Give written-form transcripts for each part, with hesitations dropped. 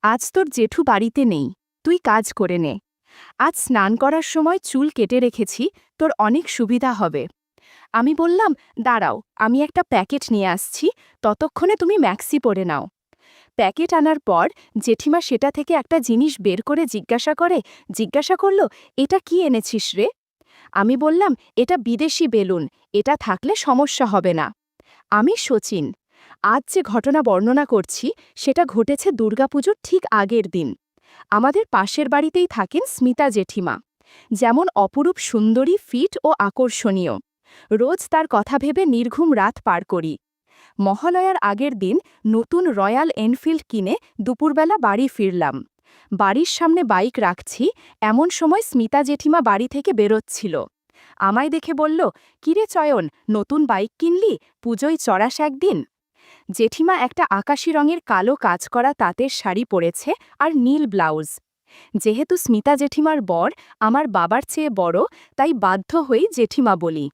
আজ তোর জেঠু বাড়িতে নেই, তুই কাজ করে নে। আজ স্নান করার সময় চুল কেটে রেখেছি, তোর অনেক সুবিধা হবে। আমি বললাম, দাঁড়াও, আমি একটা প্যাকেট নিয়ে আসছি, ততক্ষণে তুমি ম্যাক্সি পরে নাও। প্যাকেট আনার পর জেঠিমা সেটা থেকে একটা জিনিস বের করে জিজ্ঞাসা করলো, এটা কি এনেছিস রে? আমি বললাম, এটা বিদেশি বেলুন, এটা থাকলে সমস্যা হবে না। আমি শচীন। আজ যে ঘটনা বর্ণনা করছি সেটা ঘটেছে দুর্গাপুজোর ঠিক আগের দিন। আমাদের পাশের বাড়িতেই থাকেন স্মিতা জেঠিমা। যেমন অপরূপ সুন্দরী, ফিট ও আকর্ষণীয়। রোজ তার কথা ভেবে নির্ঘুম রাত পার করি। মহালয়ার আগের দিন নতুন রয়্যাল এনফিল্ড কিনে দুপুরবেলা বাড়ি ফিরলাম। বাড়ির সামনে বাইক রাখছি, এমন সময় স্মিতা জেঠিমা বাড়ি থেকে বেরোচ্ছিল। আমায় দেখে বলল, কিরে চয়ন, নতুন বাইক কিনলি, পুজোয় চড়াস একদিন। জেঠিমা একটা আকাশি রঙের কালো কাজ করা তাঁতের শাড়ি পরেছে আর নীল ব্লাউজ। যেহেতু স্মিতা জেঠিমার বর আমার বাবার চেয়ে বড়, তাই বাধ্য হয়েই জেঠিমা বলি।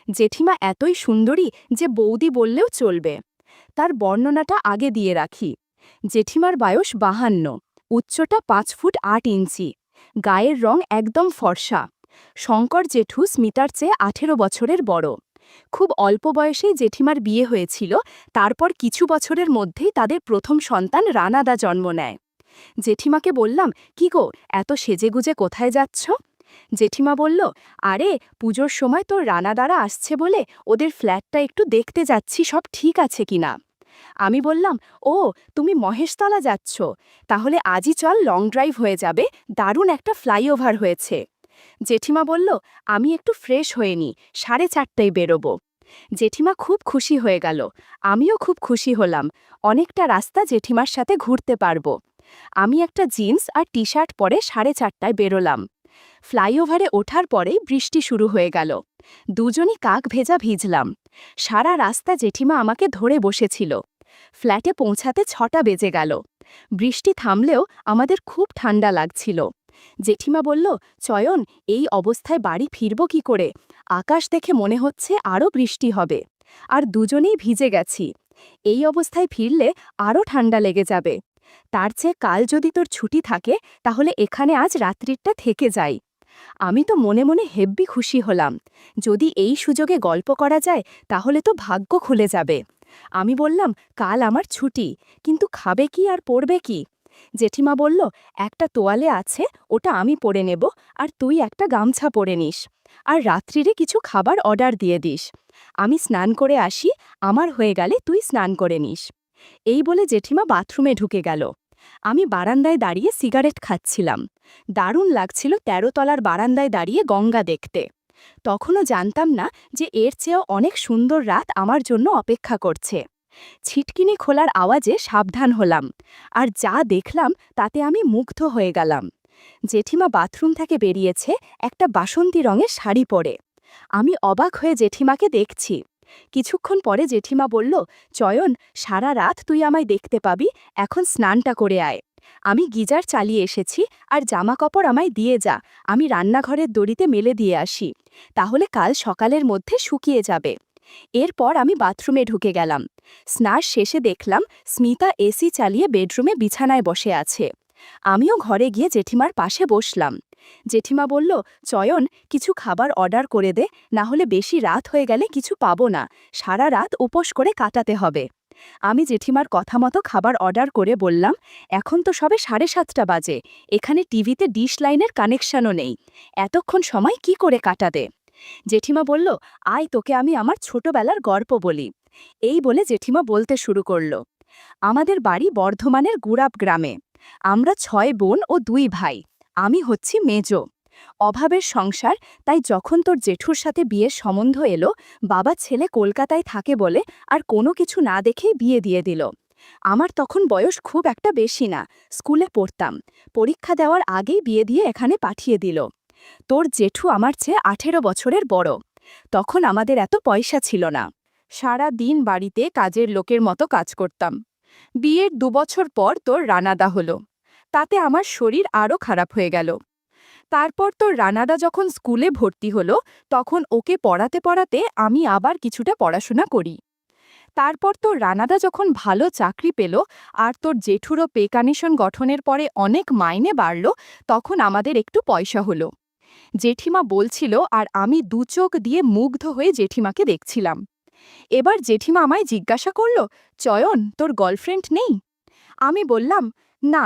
জেঠিমা এতই সুন্দরী যে বৌদি বললেও চলবে। তার বর্ণনাটা আগে দিয়ে রাখি। জেঠিমার বয়স 52, উচ্চতা 5 ফুট 8 ইঞ্চি, গায়ের রং একদম ফর্সা। শঙ্কর জেঠু স্মিতার চেয়ে 18 বছরের বড়। খুব অল্প বয়সেই জেঠিমার বিয়ে হয়েছিল, তারপর কিছু বছরের মধ্যেই তাদের প্রথম সন্তান রানাদা জন্ম নেয়। জেঠিমাকে বললাম, কি গো, এত সেজেগুজে কোথায় যাচ্ছ? জেঠিমা বলল, আরে পুজোর সময় তোর রানাদারা আসছে বলে ওদের ফ্ল্যাটটা একটু দেখতে যাচ্ছি, সব ঠিক আছে কিনা। আমি বললাম, ও, তুমি মহেশতলা যাচ্ছ, তাহলে আজই চল, লং ড্রাইভ হয়ে যাবে, দারুণ একটা ফ্লাইওভার হয়েছে। জেঠিমা বলল, আমি একটু ফ্রেশ হয়ে নি, 4:30টায় বেরোবো। জেঠিমা খুব খুশি হয়ে গেল, আমিও খুব খুশি হলাম, অনেকটা রাস্তা জেঠিমার সাথে ঘুরতে পারবো। আমি একটা জিন্স আর টি শার্ট পরে 4:30টায় বেরোলাম। ফ্লাইওভারে ওঠার পরেই বৃষ্টি শুরু হয়ে গেল। দুজনই কাক ভেজা ভিজলাম। সারা রাস্তা জেঠিমা আমাকে ধরে বসেছিল। ফ্ল্যাটে পৌঁছাতে 6টা বেজে গেল। বৃষ্টি থামলেও আমাদের খুব ঠান্ডা লাগছিল। জেঠিমা বলল, চয়ন, এই অবস্থায় বাড়ি ফিরব কি করে? আকাশ দেখে মনে হচ্ছে আরও বৃষ্টি হবে। আর দুজনেই ভিজে গেছি। এই অবস্থায় ফিরলে আরও ঠান্ডা লেগে যাবে। তার চেয়ে কাল যদি তোর ছুটি থাকে, তাহলে এখানে আজ রাত্রিটা থেকে যাই। আমি তো মনে মনে হেব্বি খুশি হলাম। যদি এই সুযোগে গল্প করা যায়, তাহলে তো ভাগ্য খুলে যাবে। আমি বললাম, কাল আমার ছুটি, কিন্তু খাবে কি আর পরবে কি? জেঠিমা বলল, একটা তোয়ালে আছে, ওটা আমি পরে নেব, আর তুই একটা গামছা পরে নিস। আর রাত্রিরে কিছু খাবার অর্ডার দিয়ে দিস। আমি স্নান করে আসি, আমার হয়ে গেলে তুই স্নান করে নিস। এই বলে জেঠিমা বাথরুমে ঢুকে গেল। আমি বারান্দায় দাঁড়িয়ে সিগারেট খাচ্ছিলাম। দারুণ লাগছিল 13 তলার বারান্দায় দাঁড়িয়ে গঙ্গা দেখতে। তখনও জানতাম না যে এর চেয়েও অনেক সুন্দর রাত আমার জন্য অপেক্ষা করছে। ছিটকিনি খোলার আওয়াজে সাবধান হলাম, আর যা দেখলাম তাতে আমি মুগ্ধ হয়ে গেলাম। জেঠিমা বাথরুম থেকে বেরিয়েছে একটা বাসন্তী রঙের শাড়ি পরে। আমি অবাক হয়ে জেঠিমাকে দেখছি। কিছুক্ষণ পরে জেঠিমা বলল, চয়ন, সারা রাত তুই আমায় দেখতে পাবি, এখন স্নানটা করে আয়। আমি গিজার চালিয়ে এসেছি, আর জামা কাপড় আমায় দিয়ে যা, আমি রান্নাঘরের দড়িতে মেলে দিয়ে আসি, তাহলে কাল সকালের মধ্যে শুকিয়ে যাবে। এরপর আমি বাথরুমে ঢুকে গেলাম। স্নান শেষে দেখলাম স্মিতা এসি চালিয়ে বেডরুমে বিছানায় বসে আছে। আমিও ঘরে গিয়ে জেঠিমার পাশে বসলাম। জেঠিমা বলল, চয়ন, কিছু খাবার অর্ডার করে দে, না হলে বেশি রাত হয়ে গেলে কিছু পাবো না, সারা রাত উপোস করে কাটাতে হবে। আমি জেঠিমার কথা মতো খাবার অর্ডার করে বললাম, এখন তো সবে 7:30টা বাজে, এখানে টিভিতে ডিশ লাইনের কানেকশনও নেই, এতক্ষণ সময় কি করে কাটাবে? জেঠিমা বলল, আয়, তোকে আমি আমার ছোটবেলার গল্প বলি। এই বলে জেঠিমা বলতে শুরু করল। আমাদের বাড়ি বর্ধমানের গুড়াব গ্রামে। আমরা 6 বোন ও 2 ভাই। আমি হচ্ছি মেজো। অভাবের সংসার, তাই যখন তোর জেঠুর সাথে বিয়ের সম্বন্ধ এলো, বাবা ছেলে কলকাতায় থাকে বলে আর কোনো কিছু না দেখেই বিয়ে দিয়ে দিল। আমার তখন বয়স খুব একটা বেশি না, স্কুলে পড়তাম। পরীক্ষা দেওয়ার আগেই বিয়ে দিয়ে এখানে পাঠিয়ে দিল। তোর জেঠু আমার চেয়ে 18 বছরের বড়। তখন আমাদের এত পয়সা ছিল না। সারা দিন বাড়িতে কাজের লোকের মতো কাজ করতাম। বিয়ের 2 বছর পর তোর রানাদা হলো। তাতে আমার শরীর আরও খারাপ হয়ে গেল। তারপর তোর রানাদা যখন স্কুলে ভর্তি হলো, তখন ওকে পড়াতে পড়াতে আমি আবার কিছুটা পড়াশোনা করি। তারপর তোর রানাদা যখন ভালো চাকরি পেল আর তোর জেঠুরও পে কমিশন গঠনের পরে অনেক মাইনে বাড়ল, তখন আমাদের একটু পয়সা হলো। জেঠিমা বলছিল আর আমি দু চোখ দিয়ে মুগ্ধ হয়ে জেঠিমাকে দেখছিলাম। এবার জেঠিমা আমায় জিজ্ঞাসা করল, চয়ন, তোর গার্লফ্রেন্ড নেই? আমি বললাম, না,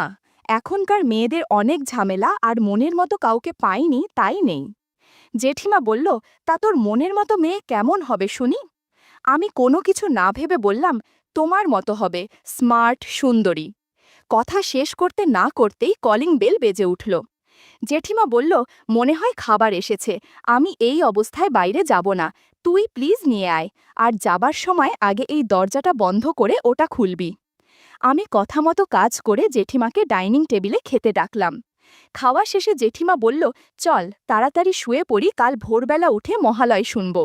এখনকার মেয়েদের অনেক ঝামেলা আর মনের মতো কাউকে পাইনি, তাই নেই। জেঠিমা বলল, তা তোর মনের মতো মেয়ে কেমন হবে শুনি? আমি কোনো কিছু না ভেবে বললাম, তোমার মতো হবে, স্মার্ট, সুন্দরী। কথা শেষ করতে না করতেই কলিং বেল বেজে উঠল। জেঠিমা বলল, মনে হয় খাবার এসেছে, আমি এই অবস্থায় বাইরে যাব না, তুই প্লিজ নিয়ে আয়, আর যাবার সময় আগে এই দরজাটা বন্ধ করে ওটা খুলবি। আমি কথা মতো কাজ করে জেঠিমাকে ডাইনিং টেবিলে খেতে ডাকলাম। খাওয়া শেষে জেঠিমা বলল, চল তাড়াতাড়ি শুয়ে পড়ি, কাল ভোরবেলা উঠে মহালয় শুনব।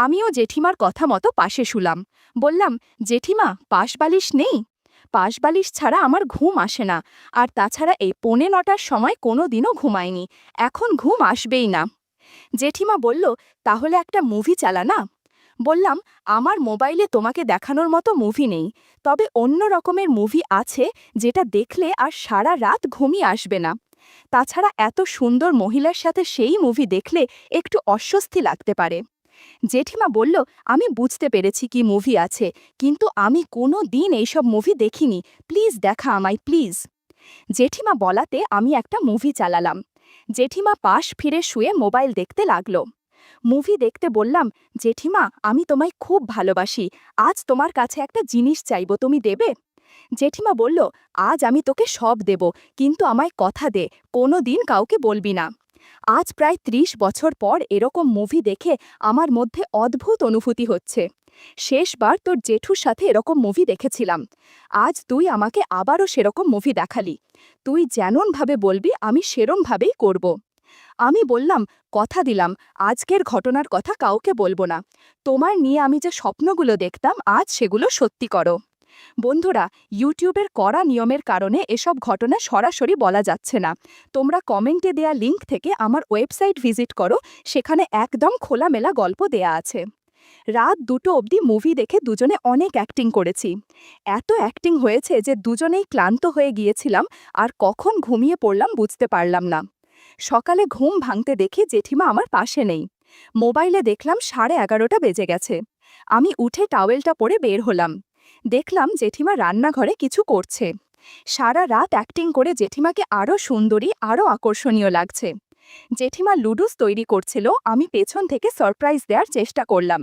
আমিও জেঠিমার কথা মতো পাশে শুলাম। বললাম, জেঠিমা, পাশবালিশ নেই? পাশবালিশ ছাড়া আমার ঘুম আসে না, আর তাছাড়া এই 9:45টার সময় কোনো দিনও ঘুমায়নি, এখন ঘুম আসবেই না। জেঠিমা বলল, তাহলে একটা মুভি চালা না? বললাম, আমার মোবাইলে তোমাকে দেখানোর মতো মুভি নেই, তবে অন্য রকমের মুভি আছে যেটা দেখলে আর সারা রাত ঘুমিয়ে আসবে না। তাছাড়া এত সুন্দর মহিলার সাথে সেই মুভি দেখলে একটু অস্বস্তি লাগতে পারে। জেঠিমা বলল, আমি বুঝতে পেরেছি কি মুভি আছে, কিন্তু আমি কোনো দিন এইসব মুভি দেখিনি, প্লিজ দেখা আমায়, প্লিজ। জেঠিমা বলাতে আমি একটা মুভি চালালাম। জেঠিমা পাশ ফিরে শুয়ে মোবাইল দেখতে লাগল। মুভি দেখতে বললাম, জেঠিমা, আমি তোমায় খুব ভালোবাসি, আজ তোমার কাছে একটা জিনিস চাইব, তুমি দেবে? জেঠিমা বলল, আজ আমি তোকে সব দেব, কিন্তু আমায় কথা দে, কোনো দিন কাউকে বলবি না। আজ প্রায় 30 বছর পর এরকম মুভি দেখে আমার মধ্যে অদ্ভুত অনুভূতি হচ্ছে। শেষবার তোর জেঠুর সাথে এরকম মুভি দেখেছিলাম, আজ তুই আমাকে আবারও সেরকম মুভি দেখালি। তুই যেমনভাবে বলবি আমি সেরমভাবেই করব। আমি বললাম, কথা দিলাম, আজকের ঘটনার কথা কাউকে বলবো না। তোমার নিয়ে আমি যে স্বপ্নগুলো দেখতাম আজ সেগুলো সত্যি করো। বন্ধুরা, ইউটিউবের কড়া নিয়মের কারণে এসব ঘটনা সরাসরি বলা যাচ্ছে না। তোমরা কমেন্টে দেয়া লিঙ্ক থেকে আমার ওয়েবসাইট ভিজিট করো, সেখানে একদম খোলামেলা গল্প দেয়া আছে। রাত 2টো অবধি মুভি দেখে দুজনে অনেক অ্যাক্টিং করেছি। এত অ্যাক্টিং হয়েছে যে দুজনেই ক্লান্ত হয়ে গিয়েছিলাম, আর কখন ঘুমিয়ে পড়লাম বুঝতে পারলাম না। সকালে ঘুম ভাঙতে দেখি জেঠিমা আমার পাশে নেই। মোবাইলে দেখলাম 11:30 বেজে গেছে। আমি উঠে টাওয়েলটা পরে বের হলাম। দেখলাম জেঠিমা রান্নাঘরে কিছু করছে। সারা রাত অ্যাক্টিং করে জেঠিমাকে আরও সুন্দরী, আরও আকর্ষণীয় লাগছে। জেঠিমা লুডুস তৈরি করছিল, আমি পেছন থেকে সারপ্রাইজ দেওয়ার চেষ্টা করলাম।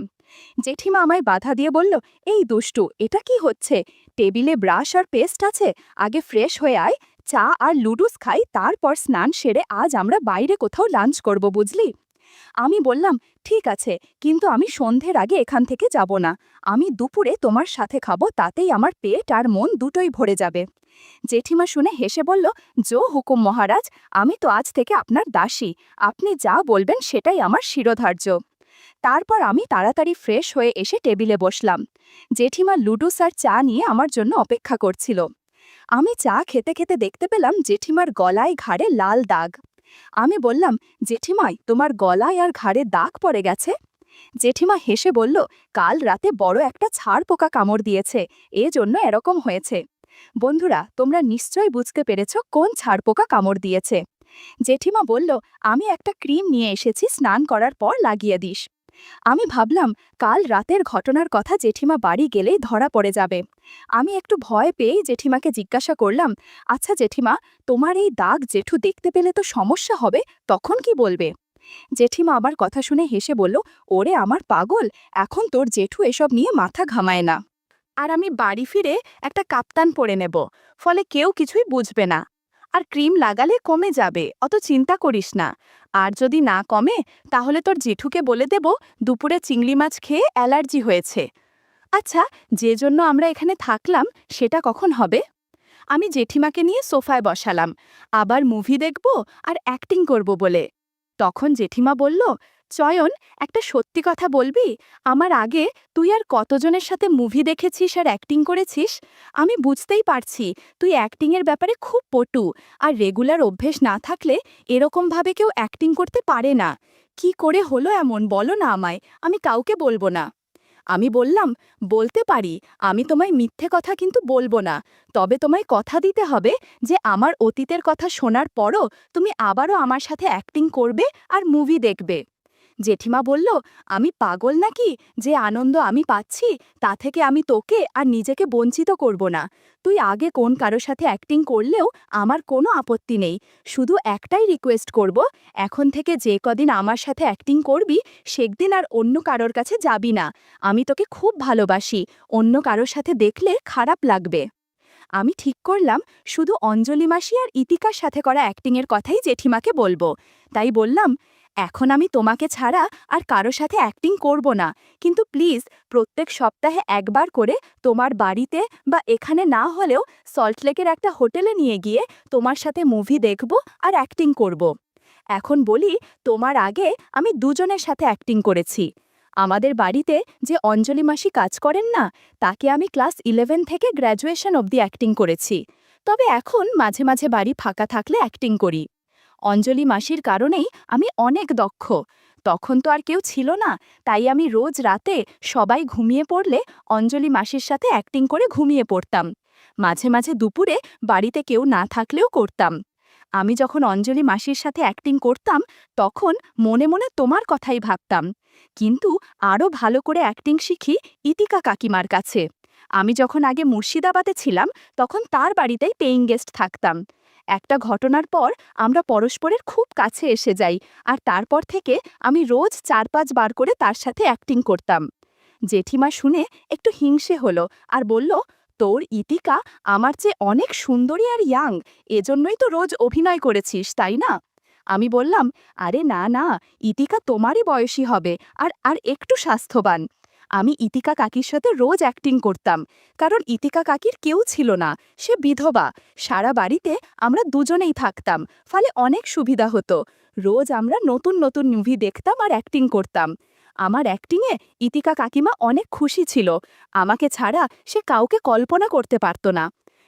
জেঠিমা আমায় বাধা দিয়ে বলল, এই দুষ্টু, এটা কি হচ্ছে? টেবিলে ব্রাশ আর পেস্ট আছে, আগে ফ্রেশ হয়ে আয়, চা আর লুডুস খাই, তারপর স্নান সেরে আজ আমরা বাইরে কোথাও লাঞ্চ করব, বুঝলি? আমি বললাম, ঠিক আছে, কিন্তু আমি সন্ধ্যের আগে এখান থেকে যাব না, আমি দুপুরে তোমার সাথে খাবো, তাতেই আমার পেট আর মন দুটোই ভরে যাবে। জেঠিমা শুনে হেসে বলল, জো হুকুম মহারাজ, আমি তো আজ থেকে আপনার দাসী, আপনি যা বলবেন সেটাই আমার শিরোধার্য। তারপর আমি তাড়াতাড়ি ফ্রেশ হয়ে এসে টেবিলে বসলাম। জেঠিমা লুডুস আর চা নিয়ে আমার জন্য অপেক্ষা করছিল। আমি চা খেতে খেতে দেখতে পেলাম জেঠিমার গলায় ঘাড়ে লাল দাগ। আমি বললাম, জেঠিমাই, তোমার গলায় আর ঘাড়ে দাগ পড়ে গেছে? জেঠিমা হেসে বলল, কাল রাতে বড় একটা ছাড় পোকা কামড় দিয়েছে, এজন্য এরকম হয়েছে। বন্ধুরা, তোমরা নিশ্চয়ই বুঝতে পেরেছ কোন ছাড় পোকা কামড় দিয়েছে। জেঠিমা বলল, আমি একটা ক্রিম নিয়ে এসেছি, স্নান করার পর লাগিয়ে দিস। আমি ভাবলাম কাল রাতের ঘটনার কথা জেঠিমা বাড়ি গেলেই ধরা পড়ে যাবে। আমি একটু ভয় পেয়েই জেঠিমাকে জিজ্ঞাসা করলাম, আচ্ছা জেঠিমা, তোমার এই দাগ জেঠু দেখতে পেলে তো সমস্যা হবে, তখন কি বলবে? জেঠিমা আমার কথা শুনে হেসে বলল, ওরে আমার পাগল, এখন তোর জেঠু এসব নিয়ে মাথা ঘামায় না। আর আমি বাড়ি ফিরে একটা কাপ্তান পরে নেব, ফলে কেউ কিছুই বুঝবে না। আর ক্রিম লাগালে কমে যাবে, অত চিন্তা করিস না। আর যদি না কমে, তাহলে তোর জেঠুকে বলে দেব দুপুরে চিংড়ি মাছ খেয়ে অ্যালার্জি হয়েছে। আচ্ছা, যে জন্য আমরা এখানে থাকলাম সেটা কখন হবে? আমি জেঠিমাকে নিয়ে সোফায় বসালাম, আবার মুভি দেখব আর অ্যাক্টিং করব বলে। তখন জেঠিমা বলল, চয়ন, একটা সত্যি কথা বলবি, আমার আগে তুই আর কতজনের সাথে মুভি দেখেছিস আর অ্যাক্টিং করেছিস? আমি বুঝতেই পারছি তুই অ্যাক্টিংয়ের ব্যাপারে খুব পটু, আর রেগুলার অভ্যেস না থাকলে এরকমভাবে কেউ অ্যাক্টিং করতে পারে না। কি করে হলো এমন, বলো না আমায়, আমি কাউকে বলবো না। আমি বললাম, বলতে পারি, আমি তোমায় মিথ্যে কথা কিন্তু বলবো না। তবে তোমায় কথা দিতে হবে যে আমার অতীতের কথা শোনার পরও তুমি আবারও আমার সাথে অ্যাক্টিং করবে আর মুভি দেখবে। জেঠিমা বলল, আমি পাগল নাকি যে আনন্দ আমি পাচ্ছি তা থেকে আমি তোকে আর নিজেকে বঞ্চিত করব না। তুই আগে কোন কারোর সাথে অ্যাক্টিং করলেও আমার কোনো আপত্তি নেই। শুধু একটাই রিকোয়েস্ট করব, এখন থেকে যে কদিন আমার সাথে অ্যাক্টিং করবি সেদিন আর অন্য কারোর কাছে যাবি না। আমি তোকে খুব ভালোবাসি, অন্য কারোর সাথে দেখলে খারাপ লাগবে। আমি ঠিক করলাম শুধু অঞ্জলি মাসি আর ইতিকার সাথে করা অ্যাক্টিংয়ের কথাই জেঠিমাকে বলবো। তাই বললাম, এখন আমি তোমাকে ছাড়া আর কারো সাথে অ্যাক্টিং করব না, কিন্তু প্লিজ প্রত্যেক সপ্তাহে একবার করে তোমার বাড়িতে বা এখানে না হলেও সল্টলেকের একটা হোটেলে নিয়ে গিয়ে তোমার সাথে মুভি দেখব আর অ্যাক্টিং করব। এখন বলি, তোমার আগে আমি দুজনের সাথে অ্যাক্টিং করেছি। আমাদের বাড়িতে যে অঞ্জলি মাসি কাজ করেন না, তাকে আমি ক্লাস 11 থেকে গ্র্যাজুয়েশন অবধি অ্যাক্টিং করেছি। তবে এখন মাঝে মাঝে বাড়ি ফাঁকা থাকলে অ্যাক্টিং করি। অঞ্জলি মাসির কারণেই আমি অনেক দক্ষ। তখন তো আর কেউ ছিল না, তাই আমি রোজ রাতে সবাই ঘুমিয়ে পড়লে অঞ্জলি মাসির সাথে অ্যাক্টিং করে ঘুমিয়ে পড়তাম। মাঝে মাঝে দুপুরে বাড়িতে কেউ না থাকলেও করতাম। আমি যখন অঞ্জলি মাসির সাথে অ্যাক্টিং করতাম তখন মনে মনে তোমার কথাই ভাবতাম। কিন্তু আরও ভালো করে অ্যাক্টিং শিখি ইতিকা কাকিমার কাছে। আমি যখন আগে মুর্শিদাবাদে ছিলাম তখন তার বাড়িতেই পেইং গেস্ট থাকতাম। একটা ঘটনার পর আমরা পরস্পরের খুব কাছে এসে যাই, আর তারপর থেকে আমি রোজ 4-5 বার করে তার সাথে অ্যাক্টিং করতাম। জেঠিমা শুনে একটু হিংসে হলো আর বলল, তোর ইতিকা আমার চেয়ে অনেক সুন্দরী আর ইয়াং, এজন্যই তো রোজ অভিনয় করেছিস, তাই না? আমি বললাম, আরে না না, ইতিকা তোমারই বয়সী হবে আর আর একটু স্বাস্থ্যবান। আমি ইতিকা কাকির সাথে রোজ অ্যাক্টিং করতাম, কারণ ইতিকা কাকির কেউ ছিল না, সে বিধবা। সারা বাড়িতে আমরা দুজনেই থাকতাম, ফলে অনেক সুবিধা হতো। রোজ আমরা নতুন নতুন মুভি দেখতাম আর অ্যাক্টিং করতাম। আমার অ্যাক্টিংয়ে ইতিকা কাকিমা অনেক খুশি ছিল। আমাকে ছাড়া সে কাউকে কল্পনা করতে পারত না।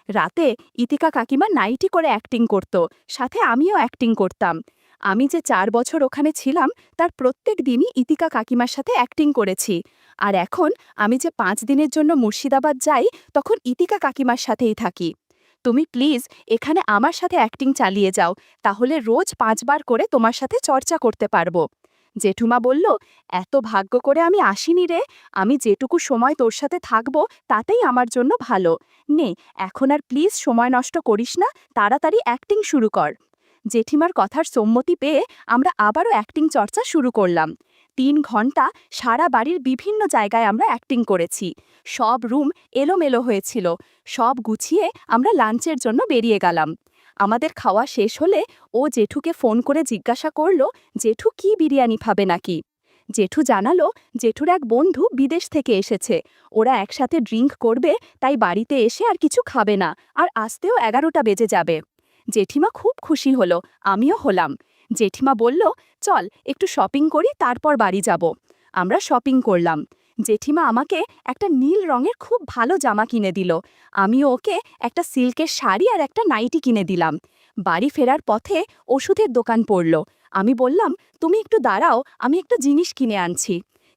রাতে ইতিকা কাকিমা নাইটি করে অ্যাক্টিং করত, সাথে আমিও অ্যাক্টিং করতাম। আমি যে 4 বছর ওখানে ছিলাম তার প্রত্যেক দিনই ইতিকা কাকিমার সাথে অ্যাক্টিং করেছি। আর এখন আমি যে 5 দিনের জন্য মুর্শিদাবাদ যাই তখন ইতিকা কাকিমার সাথেই থাকি। তুমি প্লিজ এখানে আমার সাথে অ্যাক্টিং চালিয়ে যাও, তাহলে রোজ 5 বার করে তোমার সাথে চর্চা করতে পারবো। জেঠুমা বলল, এত ভাগ্য করে আমি আসিনি রে, আমি যেটুকু সময় তোর সাথে থাকবো তাতেই আমার জন্য ভালো। নে, এখন আর প্লিজ সময় নষ্ট করিস না, তাড়াতাড়ি অ্যাক্টিং শুরু কর। জেঠিমার কথার সম্মতি পেয়ে আমরা আবারও অ্যাক্টিং চর্চা শুরু করলাম। 3 ঘন্টা সারা বাড়ির বিভিন্ন জায়গায় আমরা অ্যাক্টিং করেছি। সব রুম এলোমেলো হয়েছিল। সব গুছিয়ে আমরা লাঞ্চের জন্য বেরিয়ে গেলাম। আমাদের খাওয়া শেষ হলে ও জেঠুকে ফোন করে জিজ্ঞাসা করল, জেঠু কি বিরিয়ানি খাবে নাকি। জেঠু জানালো, জেঠুর এক বন্ধু বিদেশ থেকে এসেছে, ওরা একসাথে ড্রিঙ্ক করবে, তাই বাড়িতে এসে আর কিছু খাবে না, আর আসতেও 11টা বেজে যাবে। জেঠিমা খুব খুশি হলো, আমিও হলাম। জেঠিমা বলল, চল একটু শপিং করি, তারপর বাড়ি যাব। আমরা শপিং করলাম। জেঠিমা আমাকে একটা নীল রঙের খুব ভালো জামা কিনে দিল। আমিও ওকে একটা সিল্কের শাড়ি আর একটা নাইটি কিনে দিলাম। বাড়ি ফেরার পথে ওষুধের দোকান পড়ল। আমি বললাম, তুমি একটু দাঁড়াও, আমি একটা জিনিস কিনে আনছি।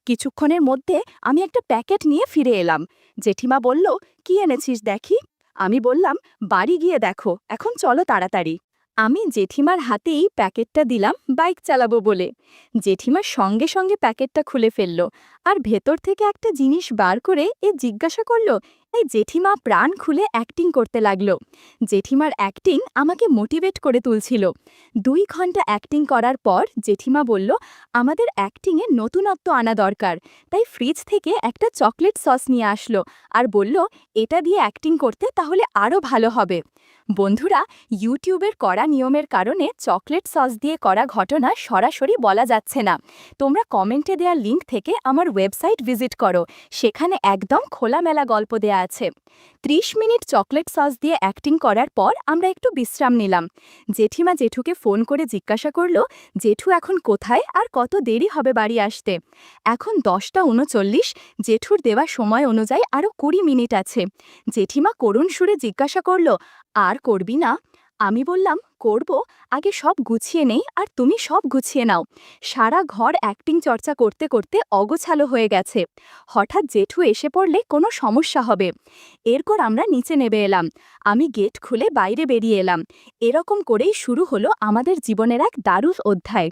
কিছুক্ষণের মধ্যে আমি একটা প্যাকেট নিয়ে ফিরে এলাম। জেঠিমা বলল, কি এনেছিস দেখি। আমি বললাম, বাড়ি গিয়ে দেখো, এখন চলো তাড়াতাড়ি। আমি জেঠিমার হাতেই প্যাকেটটা দিলাম বাইক চালাবো বলে। জেঠিমার সঙ্গে সঙ্গে প্যাকেটটা খুলে ফেলল আর ভেতর থেকে একটা জিনিস বার করে জিজ্ঞাসা করল। এই জেঠিমা প্রাণ খুলে অ্যাক্টিং করতে লাগলো। জেঠিমার অ্যাক্টিং আমাকে মোটিভেট করে তুলছিল। 2 ঘন্টা অ্যাক্টিং করার পর জেঠিমা বলল, আমাদের অ্যাক্টিংয়ে নতুনত্ব আনা দরকার। তাই ফ্রিজ থেকে একটা চকলেট সস নিয়ে আসলো আর বলল, এটা দিয়ে অ্যাক্টিং করতে তাহলে আরও ভালো হবে। বন্ধুরা, ইউটিউবের কড়া নিয়মের কারণে চকলেট সস দিয়ে করা ঘটনা সরাসরি বলা যাচ্ছে না। তোমরা কমেন্টে দেওয়া লিঙ্ক থেকে আমার ওয়েবসাইট ভিজিট করো, সেখানে একদম খোলামেলা গল্প দেয়া আছে। 30 মিনিট চকলেট সস দিয়ে অ্যাক্টিং করার পর আমরা একটু বিশ্রাম নিলাম। জেঠিমা জেঠুকে ফোন করে জিজ্ঞাসা করল, জেঠু এখন কোথায় আর কত দেরি হবে বাড়ি আসতে। এখন 10টা 39, জেঠুর দেওয়া সময় অনুযায়ী আরও 20 মিনিট আছে। জেঠিমা করুণ সুরে জিজ্ঞাসা করল, আর করবি না? আমি বললাম, করব, আগে সব গুছিয়ে নেই আর তুমি সব গুছিয়ে নাও। সারা ঘর অ্যাক্টিং চর্চা করতে করতে অগোছালো হয়ে গেছে। হঠাৎ জেঠু এসে পড়লে কোনো সমস্যা হবে। এরপর আমরা নিচে নেমে এলাম। আমি গেট খুলে বাইরে বেরিয়ে এলাম। এরকম করেই শুরু হলো আমাদের জীবনের এক দারুণ অধ্যায়।